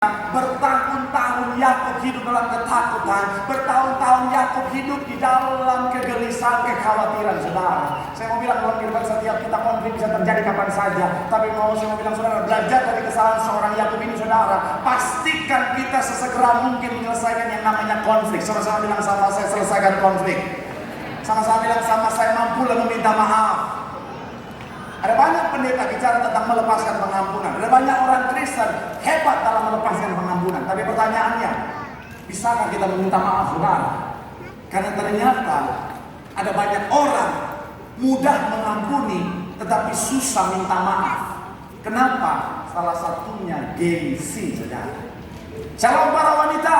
Bertahun-tahun Yakub hidup dalam ketakutan, bertahun-tahun Yakub hidup di dalam kegelisahan, kekhawatiran, saudara. Saya mau bilang dalam kehidupan setiap kita konflik bisa terjadi kapan saja. Tapi saya mau bilang saudara, belajar dari kesalahan seorang Yakub ini saudara. Pastikan kita sesegera mungkin menyelesaikan yang namanya konflik. Sama-sama bilang sama saya, selesaikan konflik. Sama-sama bilang sama saya, mampulah meminta maaf. Ada banyak pendeta bicara tentang melepaskan pengampunan. Ada banyak orang Kristen hebat dalam melepaskan pengampunan. Tapi pertanyaannya, bisakah kita meminta maaf, saudara? Karena ternyata ada banyak orang mudah mengampuni tetapi susah minta maaf. Kenapa? Salah satunya gengsi, saudara. Shalom para wanita.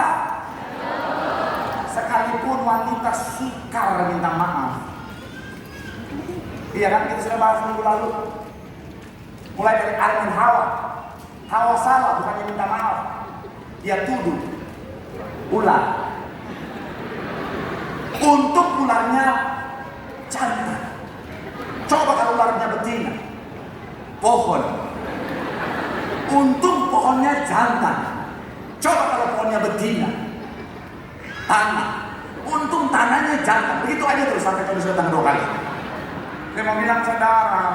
Sekalipun wanita sukar minta maaf. Iya kan, kita sudah bahas minggu lalu. Mulai dari Adam dan Hawa. Hawa salah, bukannya minta maaf. Dia tuduh ular. Untuk ularnya jantan. Coba kalau ularnya betina. Pohon. Untung pohonnya jantan. Coba kalau pohonnya betina. Tanah. Untung tanahnya jantan. Begitu aja terus sampai kalau sudah datang 2 kali. Saya mau bilang saudara,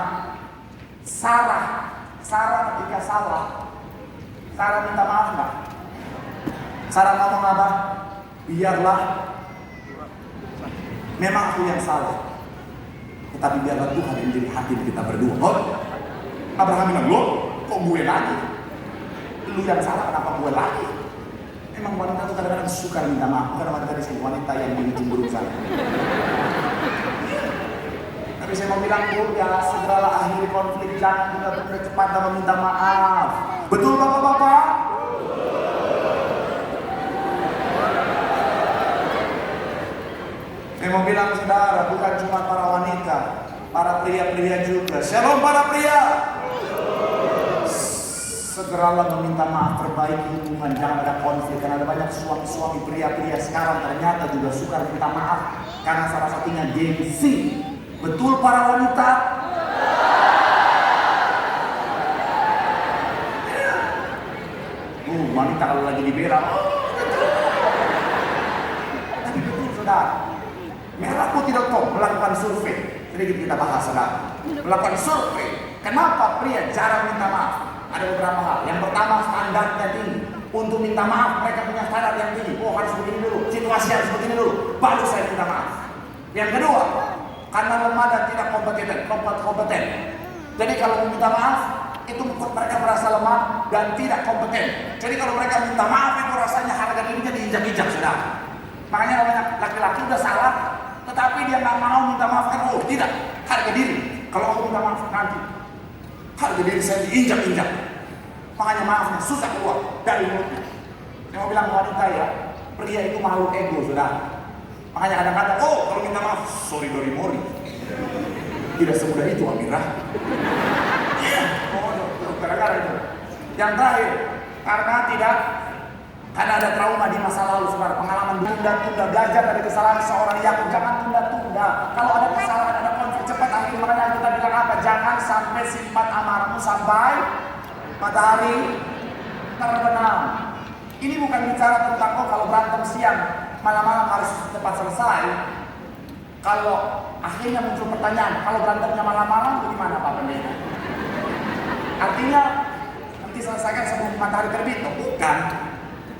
Sarah ketika salah, Sarah minta maaf nggak? Sarah ngomong apa? Biarlah, memang aku yang salah, tetapi biarlah Tuhan yang menjadi hakim kita berdua. Oh, Abraham bilang, lo kok gue lagi? Lu yang salah, kenapa gue lagi? Memang wanita itu kadang-kadang suka minta maaf. Bukan wanita di sini, wanita yang mencemburu sana. Tapi saya mau bilang, ya segeralah akhiri konflik, jangan tunda-tunda, cepat dan meminta maaf. Betul bapak-bapak? Saya mau bilang saudara, bukan cuma para wanita, para pria-pria juga. Shalom para pria. Segeralah meminta maaf, perbaiki hubungan, jangan ada konflik. Karena ada banyak suami-suami pria-pria sekarang ternyata juga suka minta maaf karena salah satunya gengsi. Betul para wanita? Wanita kalau lagi dibela, tapi betul saudara. Merah Putih.com melakukan survei. Sedikit kita bahas saudara. Melakukan survei. Kenapa pria jarang minta maaf? Ada beberapa hal. Yang pertama, standarnya tinggi. Untuk minta maaf mereka punya standar yang tinggi. Oh, harus begini dulu, situasi harus begini dulu, baru saya minta maaf. Yang kedua, karena lemah dan tidak kompeten. Jadi kalau meminta maaf, itu membuat mereka merasa lemah dan tidak kompeten. Jadi kalau mereka minta maaf, itu rasanya harga dirinya diinjak-injak, saudara. Makanya banyak laki-laki udah salah, tetapi dia nggak mau minta maaf kan? Oh tidak, harga diri. Kalau aku minta maaf nanti, harga diri saya diinjak-injak. Makanya maafnya susah keluar dari mulutnya. Saya mau bilang wanita ya, pria itu makhluk ego, saudara. Makanya kadang-kadang, oh kalau minta maaf, sorry Dori Mori. Tidak semudah itu Amirah. Iya, gara-gara itu. Yang terakhir, karena ada trauma di masa lalu, saudara. Pengalaman tunda-tunda, belajar dari kesalahan seorang Yakub. Jangan tunda-tunda. Kalau ada kesalahan, ada konflik, cepat akhir. Makanya kita bilang apa? Jangan sampai simpan amarahmu sampai matahari terbenam. Ini bukan bicara tentang kalau berantem siang malam-malam harus cepat selesai. Kalau akhirnya muncul pertanyaan, kalau berantemnya malam-malam bagaimana Pak Pendeta? Artinya nanti selesaikan sebelum matahari terbit? Bukan.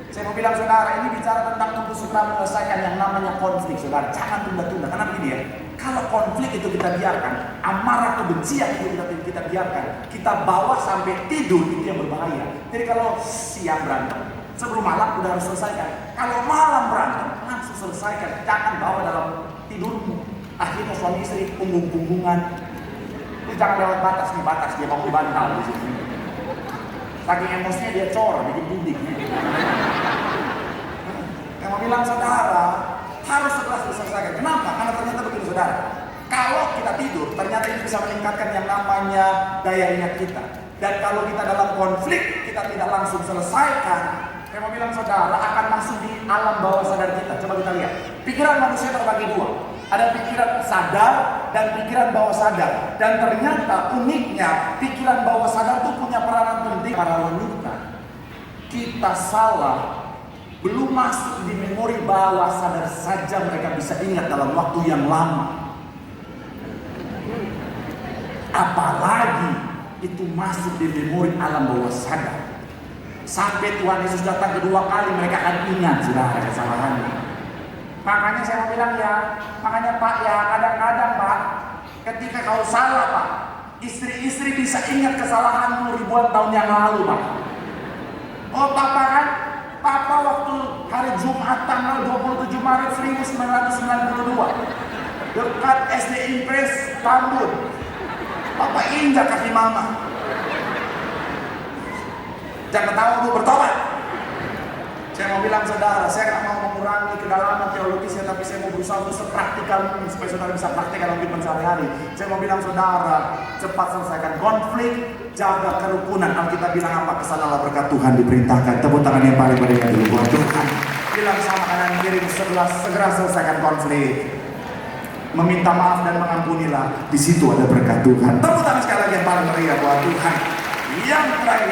Saya mau bilang saudara, ini bicara tentang untuk segera menyelesaikan yang namanya konflik, saudara. Jangan tunda-tunda. Karena begini ya, kalau konflik itu kita biarkan, amarah kebencian itu kita biarkan, kita bawa sampai tidur, itu yang berbahaya. Jadi kalau siang berantem, sebelum malam udah harus selesaikan. Kalau malam berantem, langsung selesaikan. Jangan bawa dalam tidurmu. Akhirnya suami istri punggung-punggungan. Itu jangan lewat batas nih, batas dia mau dibantal di sini. Saking emosinya dia cor, bikin dinding. Yang mau bilang saudara, harus segera selesaikan. Kenapa? Karena ternyata begini saudara. Kalau kita tidur, ternyata itu bisa meningkatkan yang namanya daya ingat kita. Dan kalau kita dalam konflik, kita tidak langsung selesaikan. Saya mau bilang saudara, akan masuk di alam bawah sadar kita. Coba kita lihat. Pikiran manusia terbagi 2. Ada pikiran sadar dan pikiran bawah sadar. Dan ternyata uniknya pikiran bawah sadar itu punya peranan penting para wanita. kita salah, belum masuk di memori bawah sadar saja mereka bisa ingat dalam waktu yang lama. Apalagi itu masuk di memori alam bawah sadar. Sampai Tuhan Yesus datang kedua kali, mereka akan ingat saudara kesalahannya. Makanya saya mau bilang ya, makanya Pak ya, kadang-kadang Pak, ketika kau salah Pak, istri-istri bisa ingat kesalahanmu ribuan tahun yang lalu Pak. Oh Papa kan, Papa waktu hari Jumat tanggal 27 Maret 1992 dekat SD Impres Tambun, Papa injak kaki Mama. Jangan ketawa Bu, bertobat. Saya mau bilang saudara, saya nggak mau mengurangi kedalaman teologisnya, tapi saya mau berusaha untuk sepraktikal mungkin supaya saudara bisa praktikkan dalam kehidupan sehari-hari. Saya mau bilang saudara, cepat selesaikan konflik, jaga kerukunan. Alkitab bilang apa? Kesanalah berkat Tuhan diperintahkan. Tepuk tangan yang paling meriah dulu buat Tuhan. Bilang sama kanan kiri, segera selesaikan konflik. Meminta maaf dan mengampunilah. Di situ ada berkat Tuhan. Tepuk tangan sekali lagi yang paling meriah buat Tuhan. Yang terakhir